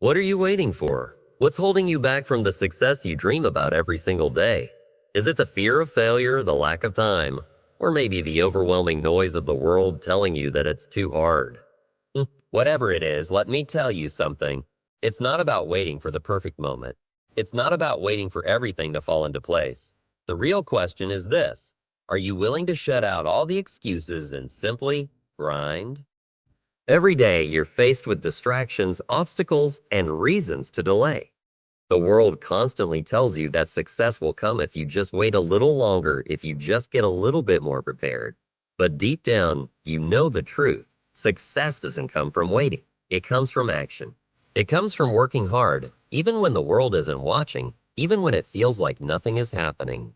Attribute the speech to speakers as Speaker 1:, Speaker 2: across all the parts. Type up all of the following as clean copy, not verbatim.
Speaker 1: What are you waiting for? What's holding you back from the success you dream about every single day? Is it the fear of failure, the lack of time, or maybe the overwhelming noise of the world telling you that it's too hard? Whatever it is, let me tell you something. It's not about waiting for the perfect moment. It's not about waiting for everything to fall into place. The real question is this: are you willing to shut out all the excuses and simply grind? Every day, you're faced with distractions, obstacles, and reasons to delay. The world constantly tells you that success will come if you just wait a little longer, if you just get a little bit more prepared. But deep down, you know the truth. Success doesn't come from waiting. It comes from action. It comes from working hard, even when the world isn't watching, even when it feels like nothing is happening.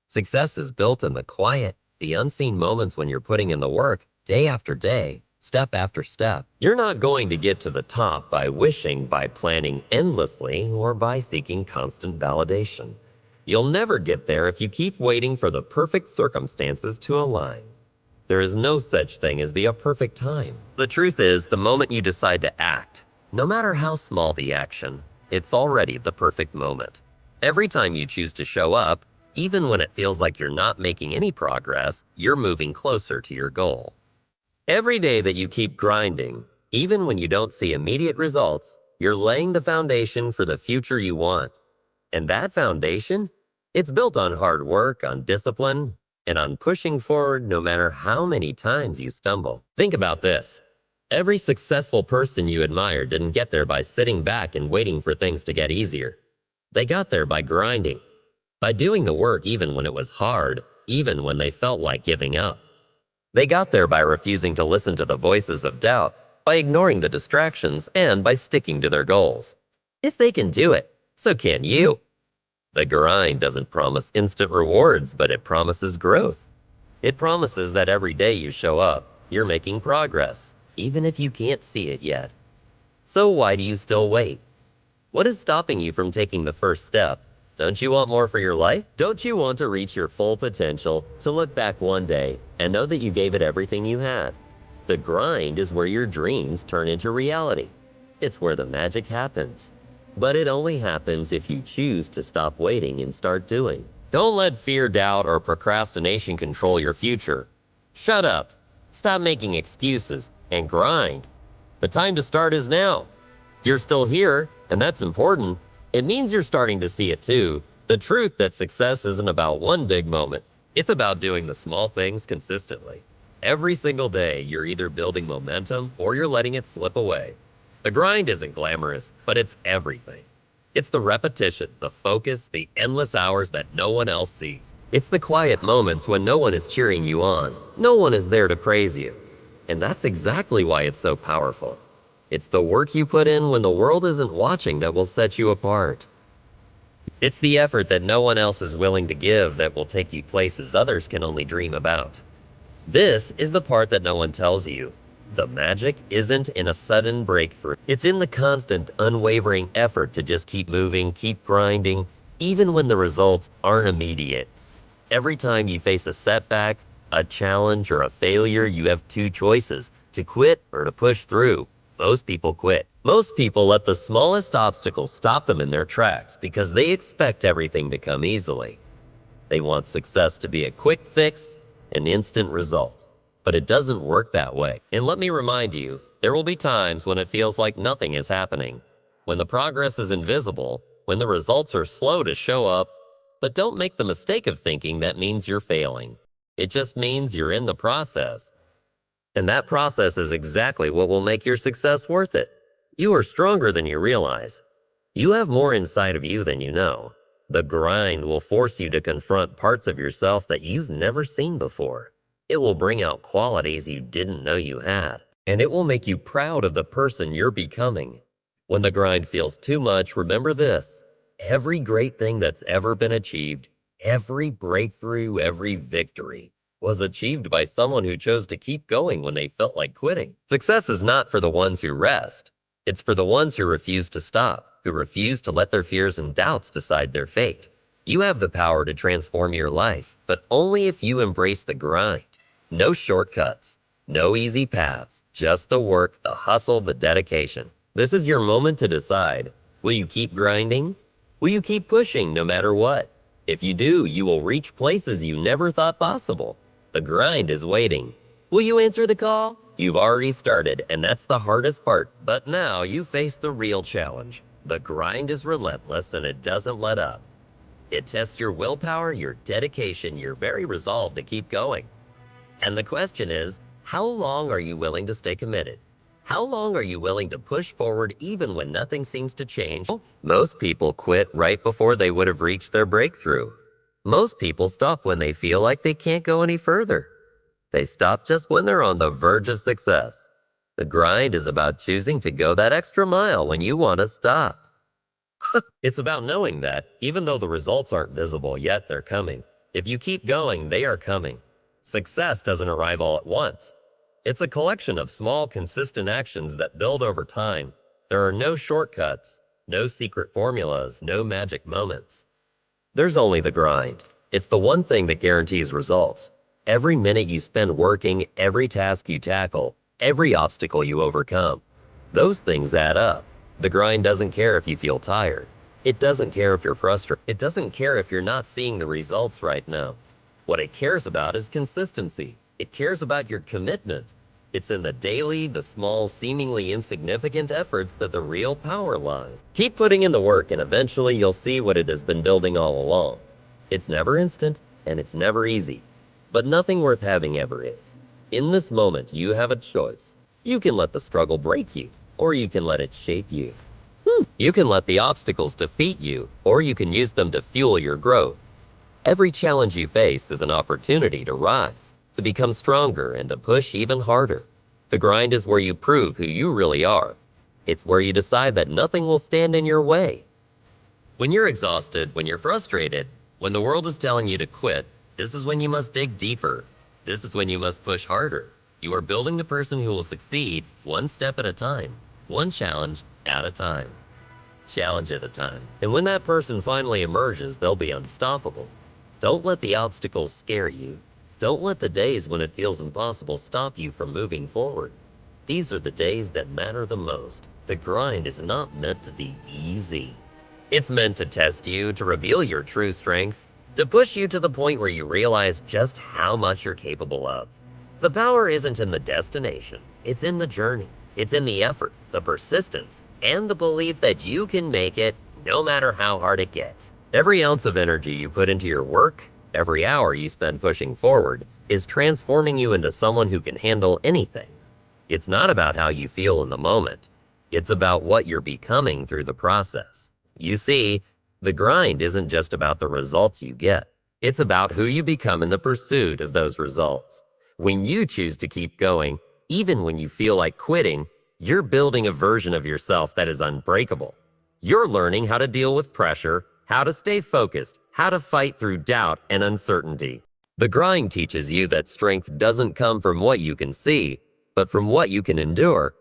Speaker 1: Success is built in the quiet, the unseen moments when you're putting in the work, day after day, step after step. You're not going to get to the top by wishing, by planning endlessly, or by seeking constant validation. You'll never get there if you keep waiting for the perfect circumstances to align. There is no such thing as the perfect time. The truth is, the moment you decide to act, no matter how small the action, it's already the perfect moment. Every time you choose to show up, even when it feels like you're not making any progress, you're moving closer to your goal. Every day that you keep grinding, even when you don't see immediate results, you're laying the foundation for the future you want. And that foundation? It's built on hard work, on discipline, and on pushing forward no matter how many times you stumble. Think about this. Every successful person you admire didn't get there by sitting back and waiting for things to get easier. They got there by grinding, by doing the work even when it was hard, even when they felt like giving up. They got there by refusing to listen to the voices of doubt, by ignoring the distractions, and by sticking to their goals. If they can do it, so can you. The grind doesn't promise instant rewards, but it promises growth. It promises that every day you show up, you're making progress, even if you can't see it yet. So why do you still wait? What is stopping you from taking the first step? Don't you want more for your life? Don't you want to reach your full potential, to look back one day and know that you gave it everything you had? The grind is where your dreams turn into reality. It's where the magic happens. But it only happens if you choose to stop waiting and start doing. Don't let fear, doubt, or procrastination control your future. Shut up. Stop making excuses and grind. The time to start is now. You're still here, and that's important. It means you're starting to see it too. The truth that success isn't about one big moment. It's about doing the small things consistently. Every single day, you're either building momentum or you're letting it slip away. The grind isn't glamorous, but it's everything. It's the repetition, the focus, the endless hours that no one else sees. It's the quiet moments when no one is cheering you on. No one is there to praise you. And that's exactly why it's so powerful. It's the work you put in when the world isn't watching that will set you apart. It's the effort that no one else is willing to give that will take you places others can only dream about. This is the part that no one tells you. The magic isn't in a sudden breakthrough. It's in the constant, unwavering effort to just keep moving, keep grinding, even when the results aren't immediate. Every time you face a setback, a challenge, or a failure, you have two choices: to quit or to push through. Most people quit. Most people let the smallest obstacle stop them in their tracks because they expect everything to come easily. They want success to be a quick fix, an instant result. But it doesn't work that way. And let me remind you, there will be times when it feels like nothing is happening, when the progress is invisible, when the results are slow to show up. But don't make the mistake of thinking that means you're failing. It just means you're in the process. And that process is exactly what will make your success worth it. You are stronger than you realize. You have more inside of you than you know. The grind will force you to confront parts of yourself that you've never seen before. It will bring out qualities you didn't know you had. And it will make you proud of the person you're becoming. When the grind feels too much, remember this: every great thing that's ever been achieved, every breakthrough, every victory, was achieved by someone who chose to keep going when they felt like quitting. Success is not for the ones who rest. It's for the ones who refuse to stop, who refuse to let their fears and doubts decide their fate. You have the power to transform your life, but only if you embrace the grind. No shortcuts, no easy paths, just the work, the hustle, the dedication. This is your moment to decide. Will you keep grinding? Will you keep pushing no matter what? If you do, you will reach places you never thought possible. The grind is waiting. Will you answer the call? You've already started, and that's the hardest part. But now you face the real challenge. The grind is relentless and it doesn't let up. It tests your willpower, your dedication, your very resolve to keep going. And the question is, how long are you willing to stay committed? How long are you willing to push forward even when nothing seems to change? Most people quit right before they would have reached their breakthrough. Most people stop when they feel like they can't go any further. They stop just when they're on the verge of success. The grind is about choosing to go that extra mile when you want to stop. It's about knowing that, even though the results aren't visible yet, they're coming. If you keep going, they are coming. Success doesn't arrive all at once. It's a collection of small, consistent actions that build over time. There are no shortcuts, no secret formulas, no magic moments. There's only the grind. It's the one thing that guarantees results. Every minute you spend working, every task you tackle, every obstacle you overcome, those things add up. The grind doesn't care if you feel tired. It doesn't care if you're frustrated. It doesn't care if you're not seeing the results right now. What it cares about is consistency. It cares about your commitment. It's in the daily, the small, seemingly insignificant efforts that the real power lies. Keep putting in the work and eventually you'll see what it has been building all along. It's never instant and it's never easy, but nothing worth having ever is. In this moment, you have a choice. You can let the struggle break you, or you can let it shape you. You can let the obstacles defeat you, or you can use them to fuel your growth. Every challenge you face is an opportunity to rise, to become stronger, and to push even harder. The grind is where you prove who you really are. It's where you decide that nothing will stand in your way. When you're exhausted, when you're frustrated, when the world is telling you to quit, this is when you must dig deeper. This is when you must push harder. You are building the person who will succeed one step at a time, one challenge at a time. Challenge at a time. And when that person finally emerges, they'll be unstoppable. Don't let the obstacles scare you. Don't let the days when it feels impossible stop you from moving forward. These are the days that matter the most. The grind is not meant to be easy. It's meant to test you, to reveal your true strength, to push you to the point where you realize just how much you're capable of. The power isn't in the destination, it's in the journey. It's in the effort, the persistence, and the belief that you can make it no matter how hard it gets. Every ounce of energy you put into your work, every hour you spend pushing forward, is transforming you into someone who can handle anything. It's not about how you feel in the moment. It's about what you're becoming through the process. You see, the grind isn't just about the results you get. It's about who you become in the pursuit of those results. When you choose to keep going, even when you feel like quitting, you're building a version of yourself that is unbreakable. You're learning how to deal with pressure, how to stay focused, how to fight through doubt and uncertainty. The grind teaches you that strength doesn't come from what you can see, but from what you can endure.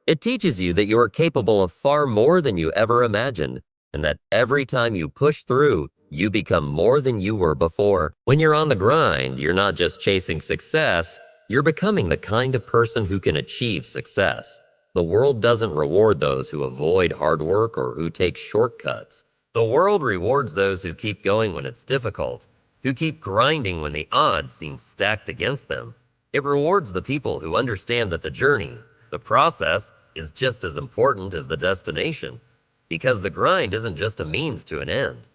Speaker 1: It teaches you that you are capable of far more than you ever imagined, and that every time you push through, you become more than you were before. When you're on the grind, you're not just chasing success, you're becoming the kind of person who can achieve success. The world doesn't reward those who avoid hard work or who take shortcuts. The world rewards those who keep going when it's difficult, who keep grinding when the odds seem stacked against them. It rewards the people who understand that the journey, the process, is just as important as the destination, because the grind isn't just a means to an end.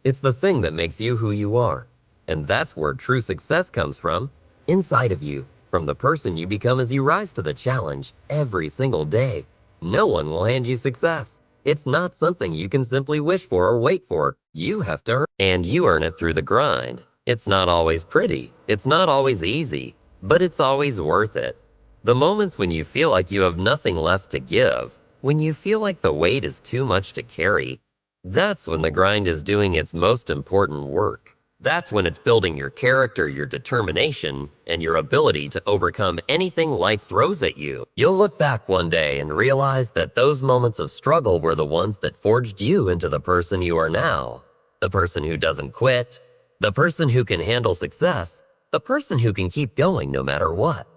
Speaker 1: It's the thing that makes you who you are. And that's where true success comes from, inside of you, from the person you become as you rise to the challenge every single day. No one will hand you success. It's not something you can simply wish for or wait for. You have to earn, and you earn it through the grind. It's not always pretty. It's not always easy, but it's always worth it. The moments when you feel like you have nothing left to give, when you feel like the weight is too much to carry, that's when the grind is doing its most important work. That's when it's building your character, your determination, and your ability to overcome anything life throws at you. You'll look back one day and realize that those moments of struggle were the ones that forged you into the person you are now. The person who doesn't quit, the person who can handle success, the person who can keep going no matter what.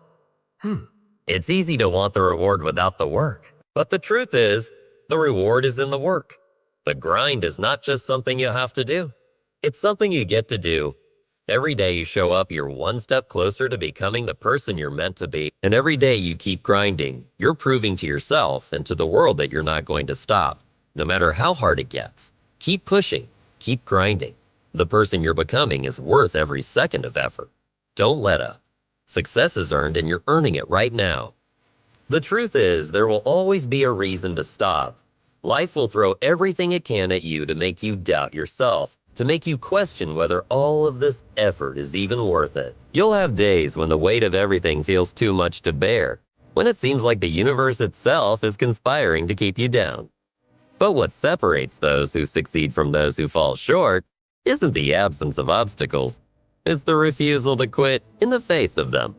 Speaker 1: It's easy to want the reward without the work. But the truth is, the reward is in the work. The grind is not just something you have to do. It's something you get to do. Every day you show up, you're one step closer to becoming the person you're meant to be. And every day you keep grinding, you're proving to yourself and to the world that you're not going to stop, no matter how hard it gets. Keep pushing, keep grinding. The person you're becoming is worth every second of effort. Don't let up. Success is earned and you're earning it right now. The truth is, there will always be a reason to stop. Life will throw everything it can at you to make you doubt yourself, to make you question whether all of this effort is even worth it. You'll have days when the weight of everything feels too much to bear, when it seems like the universe itself is conspiring to keep you down. But what separates those who succeed from those who fall short isn't the absence of obstacles, it's the refusal to quit in the face of them.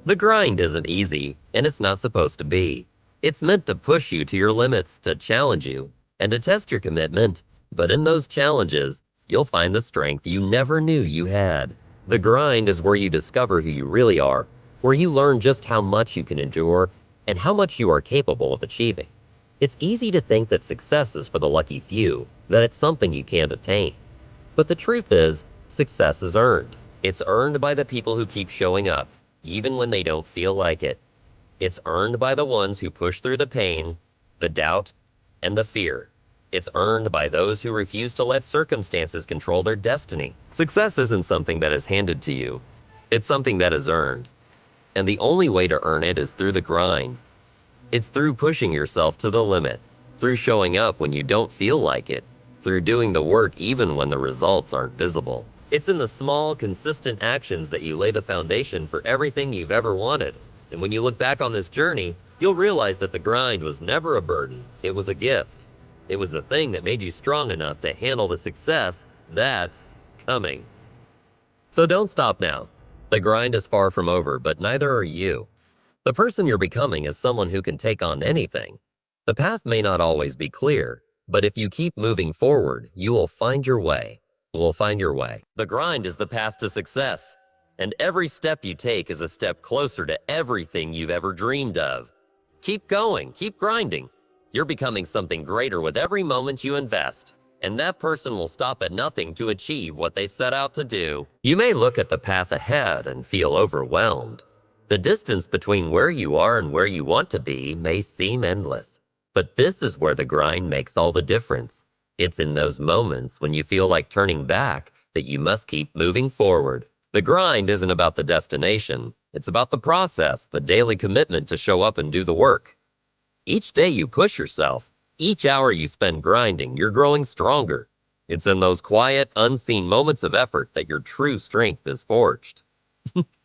Speaker 1: The grind isn't easy, and it's not supposed to be. It's meant to push you to your limits, to challenge you, and to test your commitment. But in those challenges, you'll find the strength you never knew you had. The grind is where you discover who you really are, where you learn just how much you can endure and how much you are capable of achieving. It's easy to think that success is for the lucky few, that it's something you can't attain. But the truth is, success is earned. It's earned by the people who keep showing up, even when they don't feel like it. It's earned by the ones who push through the pain, the doubt, and the fear. It's earned by those who refuse to let circumstances control their destiny. Success isn't something that is handed to you. It's something that is earned. And the only way to earn it is through the grind. It's through pushing yourself to the limit, through showing up when you don't feel like it, through doing the work even when the results aren't visible. It's in the small, consistent actions that you lay the foundation for everything you've ever wanted. And when you look back on this journey, you'll realize that the grind was never a burden. It was a gift. It was the thing that made you strong enough to handle the success that's coming. So don't stop now. The grind is far from over, but neither are you. The person you're becoming is someone who can take on anything. The path may not always be clear, but if you keep moving forward, you will find your way. Will find your way. The grind is the path to success, and every step you take is a step closer to everything you've ever dreamed of. Keep going, keep grinding. You're becoming something greater with every moment you invest, and that person will stop at nothing to achieve what they set out to do. You may look at the path ahead and feel overwhelmed. The distance between where you are and where you want to be may seem endless, but this is where the grind makes all the difference. It's in those moments when you feel like turning back that you must keep moving forward. The grind isn't about the destination. It's about the process, the daily commitment to show up and do the work. Each day you push yourself, each hour you spend grinding, you're growing stronger. It's in those quiet, unseen moments of effort that your true strength is forged.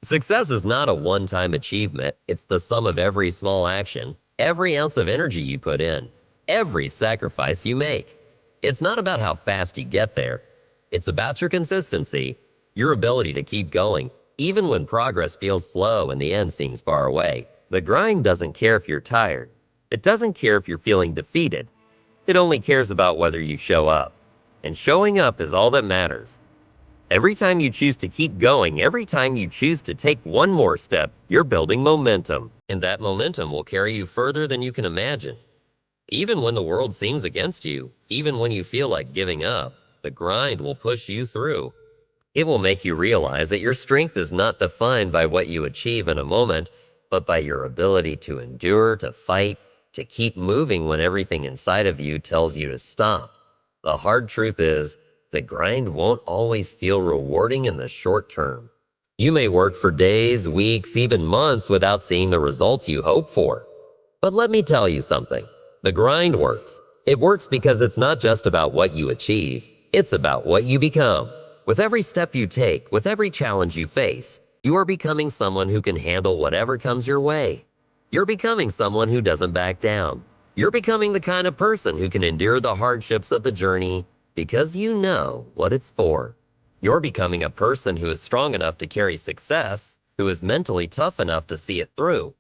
Speaker 1: Success is not a one-time achievement. It's the sum of every small action, every ounce of energy you put in, every sacrifice you make. It's not about how fast you get there. It's about your consistency, your ability to keep going, even when progress feels slow and the end seems far away. The grind doesn't care if you're tired. It doesn't care if you're feeling defeated. It only cares about whether you show up. And showing up is all that matters. Every time you choose to keep going, every time you choose to take one more step, you're building momentum. And that momentum will carry you further than you can imagine. Even when the world seems against you, even when you feel like giving up, the grind will push you through. It will make you realize that your strength is not defined by what you achieve in a moment, but by your ability to endure, to fight, to keep moving when everything inside of you tells you to stop. The hard truth is, the grind won't always feel rewarding in the short term. You may work for days, weeks, even months without seeing the results you hope for. But let me tell you something. The grind works. It works because it's not just about what you achieve. It's about what you become. With every step you take, with every challenge you face, you are becoming someone who can handle whatever comes your way. You're becoming someone who doesn't back down. You're becoming the kind of person who can endure the hardships of the journey because you know what it's for. You're becoming a person who is strong enough to carry success, who is mentally tough enough to see it through.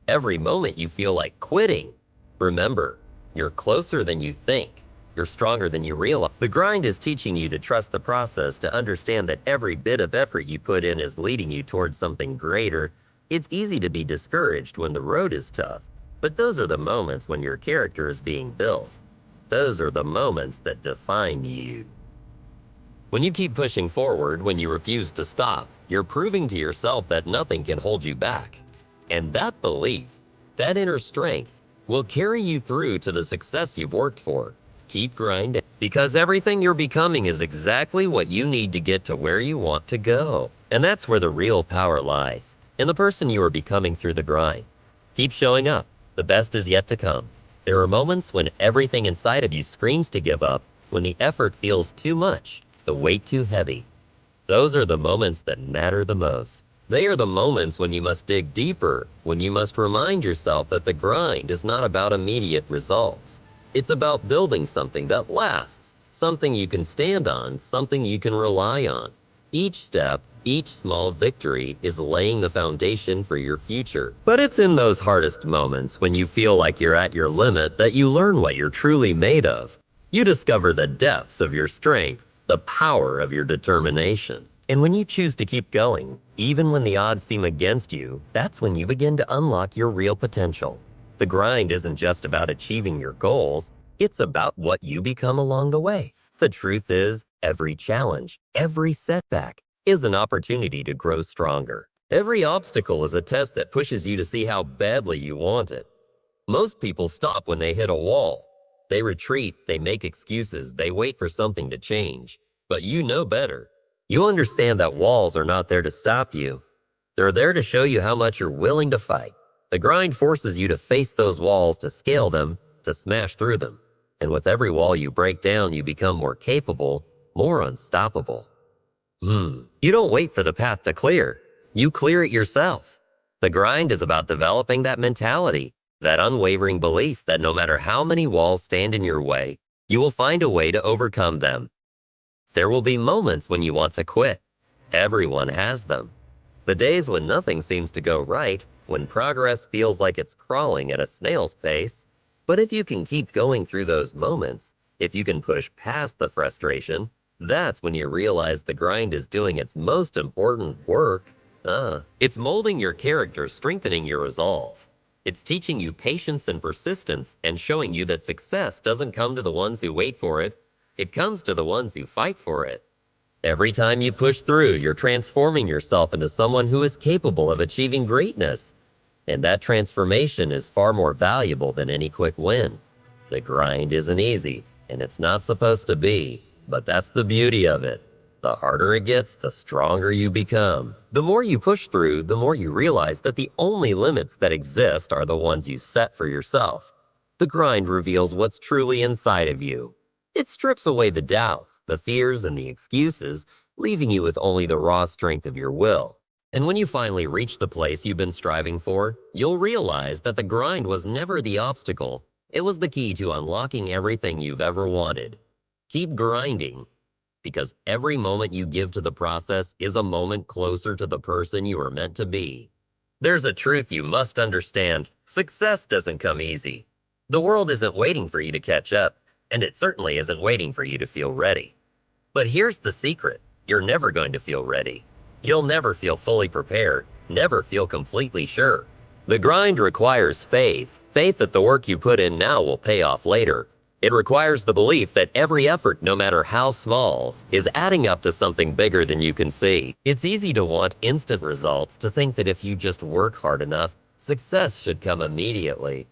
Speaker 1: Every moment you feel like quitting, remember, you're closer than you think. You're stronger than you realize. The grind is teaching you to trust the process, to understand that every bit of effort you put in is leading you towards something greater. It's easy to be discouraged when the road is tough. But those are the moments when your character is being built. Those are the moments that define you. When you keep pushing forward, when you refuse to stop, you're proving to yourself that nothing can hold you back. And that belief, that inner strength, will carry you through to the success you've worked for. Keep grinding, because everything you're becoming is exactly what you need to get to where you want to go. And that's where the real power lies, in the person you are becoming through the grind. Keep showing up. The best is yet to come. There are moments when everything inside of you screams to give up, when the effort feels too much, the weight too heavy. Those are the moments that matter the most. They are the moments when you must dig deeper, when you must remind yourself that the grind is not about immediate results. It's about building something that lasts, something you can stand on, something you can rely on. Each step, each small victory is laying the foundation for your future. But it's in those hardest moments when you feel like you're at your limit that you learn what you're truly made of. You discover the depths of your strength, the power of your determination. And when you choose to keep going, even when the odds seem against you, that's when you begin to unlock your real potential. The grind isn't just about achieving your goals, it's about what you become along the way. The truth is, every challenge, every setback, is an opportunity to grow stronger. Every obstacle is a test that pushes you to see how badly you want it. Most people stop when they hit a wall. They retreat, they make excuses, they wait for something to change. But you know better. You understand that walls are not there to stop you. They're there to show you how much you're willing to fight. The grind forces you to face those walls, to scale them, to smash through them. And with every wall you break down, you become more capable, more unstoppable. You don't wait for the path to clear. You clear it yourself. The grind is about developing that mentality, that unwavering belief that no matter how many walls stand in your way, you will find a way to overcome them. There will be moments when you want to quit. Everyone has them. The days when nothing seems to go right, when progress feels like it's crawling at a snail's pace. But if you can keep going through those moments, if you can push past the frustration, that's when you realize the grind is doing its most important work. It's molding your character, strengthening your resolve. It's teaching you patience and persistence and showing you that success doesn't come to the ones who wait for it. It comes to the ones who fight for it. Every time you push through, you're transforming yourself into someone who is capable of achieving greatness. And that transformation is far more valuable than any quick win. The grind isn't easy, and it's not supposed to be, but that's the beauty of it. The harder it gets, the stronger you become. The more you push through, the more you realize that the only limits that exist are the ones you set for yourself. The grind reveals what's truly inside of you. It strips away the doubts, the fears, and the excuses, leaving you with only the raw strength of your will. And when you finally reach the place you've been striving for, you'll realize that the grind was never the obstacle. It was the key to unlocking everything you've ever wanted. Keep grinding, because every moment you give to the process is a moment closer to the person you are meant to be. There's a truth you must understand. Success doesn't come easy. The world isn't waiting for you to catch up, and it certainly isn't waiting for you to feel ready. But here's the secret. You're never going to feel ready. You'll never feel fully prepared, never feel completely sure. The grind requires faith, faith that the work you put in now will pay off later. It requires the belief that every effort, no matter how small, is adding up to something bigger than you can see. It's easy to want instant results, to think that if you just work hard enough, success should come immediately.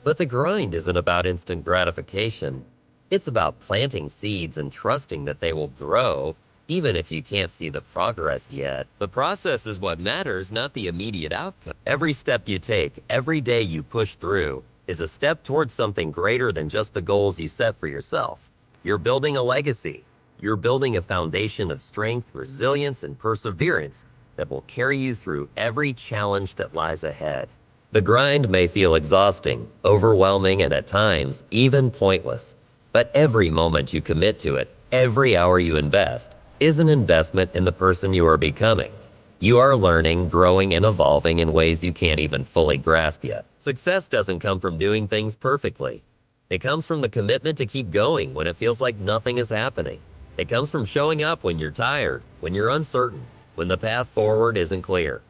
Speaker 1: But the grind isn't about instant gratification. It's about planting seeds and trusting that they will grow, even if you can't see the progress yet. The process is what matters, not the immediate outcome. Every step you take, every day you push through, is a step towards something greater than just the goals you set for yourself. You're building a legacy. You're building a foundation of strength, resilience, and perseverance that will carry you through every challenge that lies ahead. The grind may feel exhausting, overwhelming, and at times, even pointless. But every moment you commit to it, every hour you invest, is an investment in the person you are becoming. You are learning, growing, and evolving in ways you can't even fully grasp yet. Success doesn't come from doing things perfectly. It comes from the commitment to keep going when it feels like nothing is happening. It comes from showing up when you're tired, when you're uncertain, when the path forward isn't clear.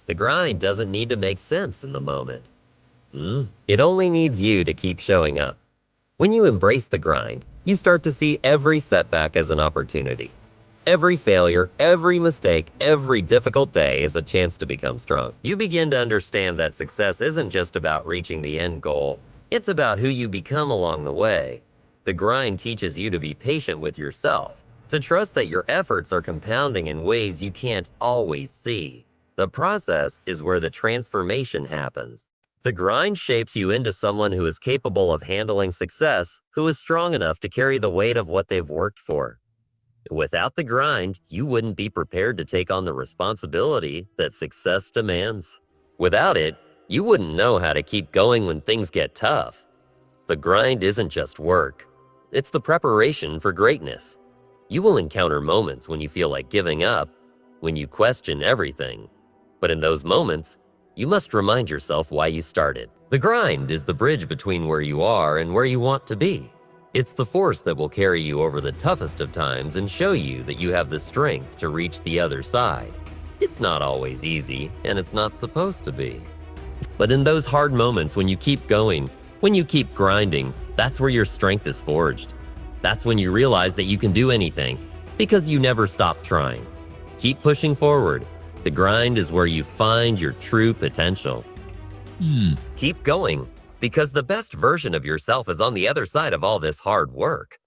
Speaker 1: The grind doesn't need to make sense in the moment. It only needs you to keep showing up. When you embrace the grind, you start to see every setback as an opportunity. Every failure, every mistake, every difficult day is a chance to become strong. You begin to understand that success isn't just about reaching the end goal, it's about who you become along the way. The grind teaches you to be patient with yourself, to trust that your efforts are compounding in ways you can't always see. The process is where the transformation happens. The grind shapes you into someone who is capable of handling success, who is strong enough to carry the weight of what they've worked for. Without the grind, you wouldn't be prepared to take on the responsibility that success demands. Without it, you wouldn't know how to keep going when things get tough. The grind isn't just work, it's the preparation for greatness. You will encounter moments when you feel like giving up, when you question everything. But in those moments, you must remind yourself why you started. The grind is the bridge between where you are and where you want to be. It's the force that will carry you over the toughest of times and show you that you have the strength to reach the other side. It's not always easy, and it's not supposed to be. But in those hard moments when you keep going, when you keep grinding, that's where your strength is forged. That's when you realize that you can do anything, because you never stop trying. Keep pushing forward. The grind is where you find your true potential. Keep going, because the best version of yourself is on the other side of all this hard work.